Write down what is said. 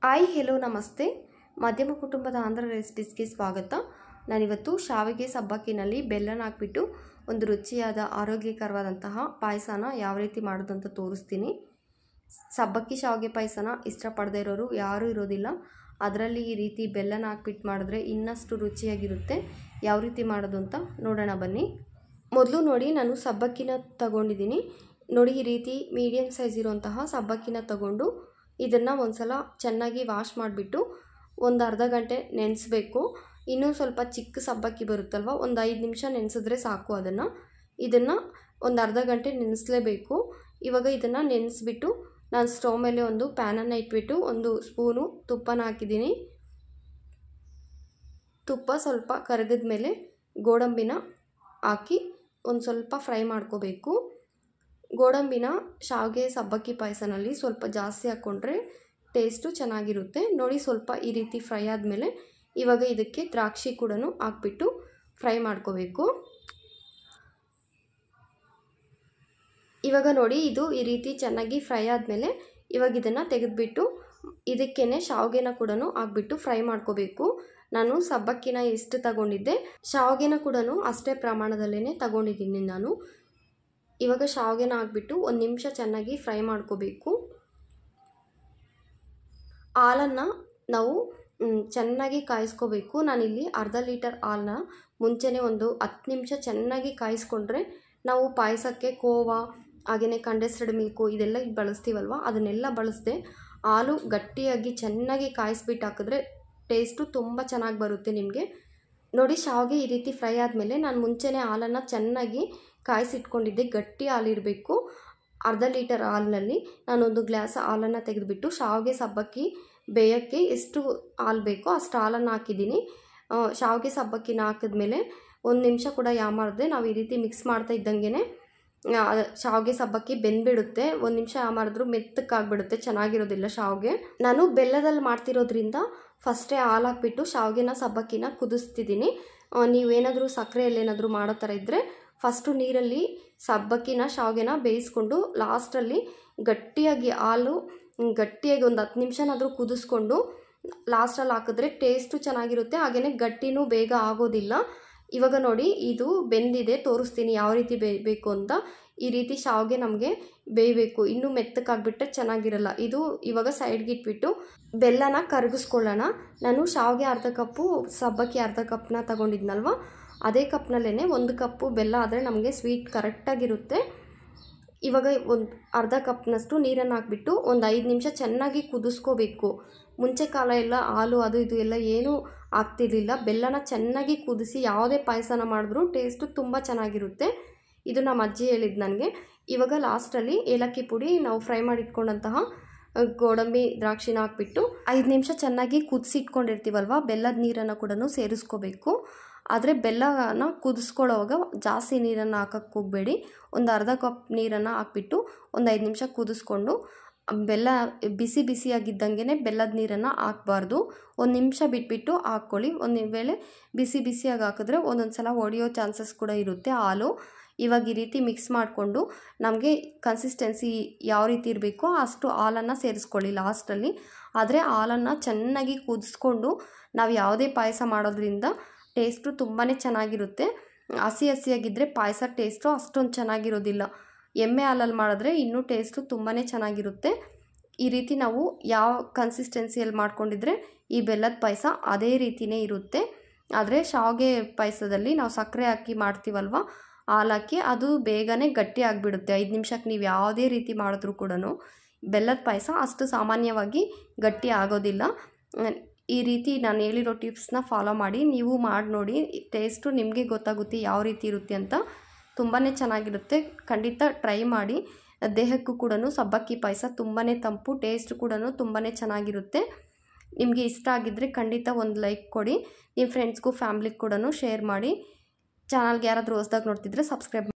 Hi hello ನಮಸ್ತೆ. ಮಧ್ಯಮ ಕುಟುಂಬದ ಆಂಧ್ರ ರೆಸಿಪೀಸ್ಗೆ ಸ್ವಾಗತ. ನಾನಿವತ್ತು ಶಾವಿಗೆ ಸಬ್ಬಕ್ಕಿನಲ್ಲಿ ಬೆಲ್ಲನ ಹಾಕ್ಬಿಟ್ಟು ಒಂದು ರುಚಿಯಾದ ಆರೋಗ್ಯಕರವಾದಂತಹ ಪಾಯಸನ ಯಾವ ರೀತಿ ಮಾಡೋದು ಅಂತ ತೋರಿಸ್ತೀನಿ. ಸಬ್ಬಕ್ಕಿ ಶಾವಿಗೆ ಪಾಯಸನ ಇಷ್ಟಪಡದೇ ಇರೋರು ಯಾರೂ ಇರೋದಿಲ್ಲ. ಅದರಲ್ಲಿ ಈ ರೀತಿ ಬೆಲ್ಲನ ಹಾಕ್ಬಿಟ್ಟು ಮಾಡಿದ್ರೆ ಇನ್ನಷ್ಟು ರುಚಿಯಾಗಿರುತ್ತೆ. ಯಾವ ರೀತಿ ಮಾಡೋದು ಅಂತ ನೋಡೋಣ ಬನ್ನಿ. ಮೊದಲು ನೋಡಿ, ನಾನು ಸಬ್ಬಕ್ಕಿನ ತಗೊಂಡಿದ್ದೀನಿ. ನೋಡಿ, ಈ ರೀತಿ ಮೀಡಿಯಮ್ ಸೈಜ್ ಇರುವಂತಹ ಸಬ್ಬಕ್ಕಿನ ತಗೊಂಡು ಇದನ್ನು ಒಂದ್ಸಲ ಚೆನ್ನಾಗಿ ವಾಶ್ ಮಾಡಿಬಿಟ್ಟು ಒಂದು ಅರ್ಧ ಗಂಟೆ ನೆನೆಸಬೇಕು. ಇನ್ನೂ ಸ್ವಲ್ಪ ಚಿಕ್ಕ ಸಬ್ಬಕ್ಕಿ ಬರುತ್ತಲ್ವ, ಒಂದು 5 ನಿಮಿಷ ನೆನೆಸಿದ್ರೆ ಸಾಕು. ಇದನ್ನು ಒಂದು ಅರ್ಧ ಗಂಟೆ ನೆನೆಸಲೇಬೇಕು. ಇವಾಗ ಇದನ್ನು ನೆನೆಸ್ಬಿಟ್ಟು ನಾನು ಸ್ಟವ್ ಮೇಲೆ ಒಂದು ಪ್ಯಾನನ್ನು ಇಟ್ಬಿಟ್ಟು 1 ಸ್ಪೂನು ತುಪ್ಪನ ಹಾಕಿದ್ದೀನಿ. ತುಪ್ಪ ಸ್ವಲ್ಪ ಕರಗಿದ ಮೇಲೆ ಗೋಡಂಬಿನ ಹಾಕಿ ಒಂದು ಸ್ವಲ್ಪ ಫ್ರೈ ಮಾಡ್ಕೋಬೇಕು. ಗೋಡಂಬಿನ ಶಾವಿಗೆ ಸಬ್ಬಕ್ಕಿ ಪಾಯಸನಲ್ಲಿ ಸ್ವಲ್ಪ ಜಾಸ್ತಿ ಹಾಕ್ಕೊಂಡ್ರೆ ಟೇಸ್ಟು ಚೆನ್ನಾಗಿರುತ್ತೆ. ನೋಡಿ, ಸ್ವಲ್ಪ ಈ ರೀತಿ ಫ್ರೈ ಆದಮೇಲೆ ಇವಾಗ ಇದಕ್ಕೆ ದ್ರಾಕ್ಷಿ ಕೂಡ ಹಾಕ್ಬಿಟ್ಟು ಫ್ರೈ ಮಾಡ್ಕೋಬೇಕು. ಇವಾಗ ನೋಡಿ, ಇದು ಈ ರೀತಿ ಚೆನ್ನಾಗಿ ಫ್ರೈ ಆದಮೇಲೆ ಇವಾಗ ಇದನ್ನು ತೆಗೆದುಬಿಟ್ಟು ಇದಕ್ಕೇನೆ ಶಾವಿಗೆನ ಕೂಡ ಹಾಕ್ಬಿಟ್ಟು ಫ್ರೈ ಮಾಡ್ಕೋಬೇಕು. ನಾನು ಸಬ್ಬಕ್ಕಿನ ಎಷ್ಟು ತಗೊಂಡಿದ್ದೆ, ಶಾವಿಗೆನ ಕೂಡ ಅಷ್ಟೇ ಪ್ರಮಾಣದಲ್ಲೇ ತಗೊಂಡಿದ್ದೀನಿ ನಾನು. ಇವಾಗ ಶಾವಿಗೆನ ಹಾಕ್ಬಿಟ್ಟು 1 ನಿಮಿಷ ಚೆನ್ನಾಗಿ ಫ್ರೈ ಮಾಡ್ಕೋಬೇಕು. ಹಾಲನ್ನು ನಾವು ಚೆನ್ನಾಗಿ ಕಾಯಿಸ್ಕೋಬೇಕು. ನಾನಿಲ್ಲಿ ಅರ್ಧ ಲೀಟರ್ ಹಾಲನ್ನ ಮುಂಚೆನೇ ಒಂದು 10 ನಿಮಿಷ ಚೆನ್ನಾಗಿ ಕಾಯಿಸ್ಕೊಂಡ್ರೆ ನಾವು ಪಾಯಸಕ್ಕೆ ಕೋವಾ ಹಾಗೆಯೇ ಕಂಡೆನ್ಸ್ಡ್ ಮಿಲ್ಕು ಇದೆಲ್ಲ ಬಳಸ್ತೀವಲ್ವ, ಅದನ್ನೆಲ್ಲ ಬಳಸದೆ ಹಾಲು ಗಟ್ಟಿಯಾಗಿ ಚೆನ್ನಾಗಿ ಕಾಯಿಸ್ಬಿಟ್ಟು ಹಾಕಿದ್ರೆ ಟೇಸ್ಟು ತುಂಬ ಚೆನ್ನಾಗಿ ಬರುತ್ತೆ ನಿಮಗೆ. ನೋಡಿ, ಶಾವಿಗೆ ಈ ರೀತಿ ಫ್ರೈ ಆದಮೇಲೆ ನಾನು ಮುಂಚೆನೇ ಹಾಲನ್ನು ಚೆನ್ನಾಗಿ ಕಾಯಿಸಿಟ್ಕೊಂಡಿದ್ದೆ. ಗಟ್ಟಿ ಹಾಲಿರಬೇಕು. ಅರ್ಧ ಲೀಟರ್ ಹಾಲಿನಲ್ಲಿ ನಾನೊಂದು ಗ್ಲಾಸ್ ಹಾಲನ್ನು ತೆಗೆದುಬಿಟ್ಟು ಶಾವಿಗೆ ಸಬ್ಬಕ್ಕಿ ಬೇಯೋಕ್ಕೆ ಎಷ್ಟು ಹಾಲು ಬೇಕೋ ಅಷ್ಟು ಹಾಲನ್ನು ಹಾಕಿದ್ದೀನಿ. ಶಾವಿಗೆ ಸಬ್ಬಕ್ಕಿನ ಹಾಕಿದ್ಮೇಲೆ 1 ನಿಮಿಷ ಕೂಡ ಯಾಮಾರದೆ ನಾವು ಈ ರೀತಿ ಮಿಕ್ಸ್ ಮಾಡ್ತಾ ಇದ್ದಂಗೆ ಶಾವಿಗೆ ಸಬ್ಬಕ್ಕಿ ಬೆಂದ್ಬಿಡುತ್ತೆ. 1 ನಿಮಿಷ ಯಾಮಾರಿದ್ರೂ ಮೆತ್ತಕ್ಕಾಗ್ಬಿಡುತ್ತೆ, ಚೆನ್ನಾಗಿರೋದಿಲ್ಲ ಶಾವಿಗೆ. ನಾನು ಬೆಲ್ಲದಲ್ಲಿ ಮಾಡ್ತಿರೋದ್ರಿಂದ ಫಸ್ಟೇ ಹಾಲು ಹಾಕ್ಬಿಟ್ಟು ಶಾವಿಗೆನ ಸಬ್ಬಕ್ಕಿನ ಕುದಿಸ್ತಿದ್ದೀನಿ. ನೀವೇನಾದರೂ ಸಕ್ಕರೆಯಲ್ಲೇನಾದರೂ ಮಾಡೋ ಥರ ಇದ್ದರೆ ಫಸ್ಟು ನೀರಲ್ಲಿ ಸಬ್ಬಕ್ಕಿನ ಶಾವಿಗೆನ ಬೇಯಿಸ್ಕೊಂಡು ಲಾಸ್ಟಲ್ಲಿ ಗಟ್ಟಿಯಾಗಿ ಹಾಲು ಗಟ್ಟಿಯಾಗಿ ಒಂದು 10 ನಿಮಿಷನಾದರೂ ಕುದಿಸ್ಕೊಂಡು ಲಾಸ್ಟಲ್ಲಿ ಹಾಕಿದ್ರೆ ಟೇಸ್ಟು ಚೆನ್ನಾಗಿರುತ್ತೆ. ಹಾಗೆಯೇ ಗಟ್ಟಿನೂ ಬೇಗ ಆಗೋದಿಲ್ಲ. ಇವಾಗ ನೋಡಿ, ಇದು ಬೆಂದಿದೆ, ತೋರಿಸ್ತೀನಿ ಯಾವ ರೀತಿ ಬೇಯಬೇಕು ಅಂತ. ಈ ರೀತಿ ಶಾವಿಗೆ ನಮಗೆ ಬೇಯಬೇಕು, ಇನ್ನೂ ಮೆತ್ತಕ್ಕಾಗ್ಬಿಟ್ರೆ ಚೆನ್ನಾಗಿರಲ್ಲ. ಇದು ಇವಾಗ ಸೈಡ್ಗೆ ಇಟ್ಬಿಟ್ಟು ಬೆಲ್ಲನ ಕರಗಿಸ್ಕೊಳ್ಳೋಣ. ನಾನು ಶಾವಿಗೆ ಅರ್ಧ ಕಪ್ಪು, ಸಬ್ಬಕ್ಕಿ ಅರ್ಧ ಕಪ್ನ ತಗೊಂಡಿದ್ನಲ್ವ, ಅದೇ ಕಪ್ನಲ್ಲೇ 1 ಕಪ್ಪು ಬೆಲ್ಲ ಆದರೆ ನಮಗೆ ಸ್ವೀಟ್ ಕರೆಕ್ಟಾಗಿರುತ್ತೆ. ಇವಾಗ ಒಂದು ಅರ್ಧ ಕಪ್ನಷ್ಟು ನೀರನ್ನು ಹಾಕ್ಬಿಟ್ಟು ಒಂದು 5 ನಿಮಿಷ ಚೆನ್ನಾಗಿ ಕುದಿಸ್ಕೋಬೇಕು. ಮುಂಚೆ ಕಾಲ ಎಲ್ಲ ಹಾಲು ಅದು ಇದು ಎಲ್ಲ ಏನೂ ಆಗ್ತಿರ್ಲಿಲ್ಲ. ಬೆಲ್ಲನ ಚೆನ್ನಾಗಿ ಕುದಿಸಿ ಯಾವುದೇ ಪಾಯಸನ ಮಾಡಿದ್ರೂ ಟೇಸ್ಟು ತುಂಬ ಚೆನ್ನಾಗಿರುತ್ತೆ. ಇದು ನಮ್ಮ ಅಜ್ಜಿ ಹೇಳಿದ್ದು ನನಗೆ. ಇವಾಗ ಲಾಸ್ಟಲ್ಲಿ ಏಲಕ್ಕಿ ಪುಡಿ, ನಾವು ಫ್ರೈ ಮಾಡಿಟ್ಕೊಂಡಂತಹ ಗೋಡಂಬಿ ದ್ರಾಕ್ಷಿನ ಹಾಕ್ಬಿಟ್ಟು 5 ನಿಮಿಷ ಚೆನ್ನಾಗಿ ಕುದಿಸಿಟ್ಕೊಂಡಿರ್ತೀವಲ್ವ, ಬೆಲ್ಲದ ನೀರನ್ನು ಕೂಡ ಸೇರಿಸ್ಕೋಬೇಕು. ಆದರೆ ಬೆಲ್ಲನ ಕುದಿಸ್ಕೊಳ್ಳೋವಾಗ ಜಾಸ್ತಿ ನೀರನ್ನು ಹಾಕಕ್ಕೆ ಹೋಗಬೇಡಿ. ಒಂದು ಅರ್ಧ ಕಪ್ ನೀರನ್ನು ಹಾಕ್ಬಿಟ್ಟು ಒಂದು 5 ನಿಮಿಷ ಕುದಿಸ್ಕೊಂಡು ಬೆಲ್ಲ ಬಿಸಿ ಬಿಸಿಯಾಗಿದ್ದಂಗೆ ಬೆಲ್ಲದ ನೀರನ್ನು ಹಾಕಬಾರ್ದು. 1 ನಿಮಿಷ ಬಿಟ್ಬಿಟ್ಟು ಹಾಕ್ಕೊಳ್ಳಿ. ಒಂದು ವೇಳೆ ಬಿಸಿ ಬಿಸಿಯಾಗಿ ಹಾಕಿದ್ರೆ ಒಂದೊಂದು ಸಲ ಒಡೆಯೋ ಚಾನ್ಸಸ್ ಕೂಡ ಇರುತ್ತೆ ಹಾಲು. ಇವಾಗ ಈ ರೀತಿ ಮಿಕ್ಸ್ ಮಾಡಿಕೊಂಡು ನಮಗೆ ಕನ್ಸಿಸ್ಟೆನ್ಸಿ ಯಾವ ರೀತಿ ಇರಬೇಕೋ ಅಷ್ಟು ಹಾಲನ್ನು ಸೇರಿಸ್ಕೊಳ್ಳಿ ಲಾಸ್ಟಲ್ಲಿ. ಆದರೆ ಹಾಲನ್ನು ಚೆನ್ನಾಗಿ ಕುದಿಸ್ಕೊಂಡು ನಾವು ಯಾವುದೇ ಪಾಯಸ ಮಾಡೋದ್ರಿಂದ ಟೇಸ್ಟು ತುಂಬಾ ಚೆನ್ನಾಗಿರುತ್ತೆ. ಹಸಿ ಹಸಿಯಾಗಿದ್ದರೆ ಪಾಯಸ ಟೇಸ್ಟು ಅಷ್ಟೊಂದು ಚೆನ್ನಾಗಿರೋದಿಲ್ಲ. ಎಮ್ಮೆ ಹಾಲಲ್ಲಿ ಮಾಡಿದ್ರೆ ಇನ್ನೂ ಟೇಸ್ಟು ತುಂಬಾ ಚೆನ್ನಾಗಿರುತ್ತೆ. ಈ ರೀತಿ ನಾವು ಯಾವ ಕನ್ಸಿಸ್ಟೆನ್ಸಿಯಲ್ಲಿ ಮಾಡ್ಕೊಂಡಿದ್ರೆ ಈ ಬೆಲ್ಲದ ಪಾಯಸ ಅದೇ ರೀತಿಯೇ ಇರುತ್ತೆ. ಆದರೆ ಶಾವಿಗೆ ಪಾಯಸದಲ್ಲಿ ನಾವು ಸಕ್ಕರೆ ಹಾಕಿ ಮಾಡ್ತೀವಲ್ವ, ಹಾಲು ಹಾಕಿ ಅದು ಬೇಗನೆ ಗಟ್ಟಿ ಆಗಿಬಿಡುತ್ತೆ. 5 ನಿಮಿಷಕ್ಕೆ ನೀವು ಯಾವುದೇ ರೀತಿ ಮಾಡಿದ್ರೂ ಕೂಡ ಬೆಲ್ಲದ ಪಾಯಸ ಅಷ್ಟು ಸಾಮಾನ್ಯವಾಗಿ ಗಟ್ಟಿ ಆಗೋದಿಲ್ಲ. ಈ ರೀತಿ ನಾನು ಹೇಳಿರೋ ಟಿಪ್ಸ್ನ ಫಾಲೋ ಮಾಡಿ ನೀವು ಮಾಡಿ ನೋಡಿ. ಟೇಸ್ಟು ನಿಮಗೆ ಗೊತ್ತಾಗುತ್ತೆ ಯಾವ ರೀತಿ ಇರುತ್ತೆ ಅಂತ. ತುಂಬಾ ಚೆನ್ನಾಗಿರುತ್ತೆ, ಖಂಡಿತ ಟ್ರೈ ಮಾಡಿ. ದೇಹಕ್ಕೂ ಕೂಡ ಸಬ್ಬಕ್ಕಿ ಪಾಯಸ ತುಂಬಾ ತಂಪು, ಟೇಸ್ಟ್ ಕೂಡ ತುಂಬಾ ಚೆನ್ನಾಗಿರುತ್ತೆ. ನಿಮಗೆ ಇಷ್ಟ ಆಗಿದ್ದರೆ ಖಂಡಿತ ಒಂದು ಲೈಕ್ ಕೊಡಿ. ನಿಮ್ಮ ಫ್ರೆಂಡ್ಸ್ಗೂ ಫ್ಯಾಮ್ಲಿಗೆ ಕೂಡ ಶೇರ್ ಮಾಡಿ. ಚಾನಲ್ಗೆ ಯಾರಾದರೂ ಹೊಸದಾಗಿ ನೋಡ್ತಿದ್ರೆ ಸಬ್ಸ್ಕ್ರೈಬ್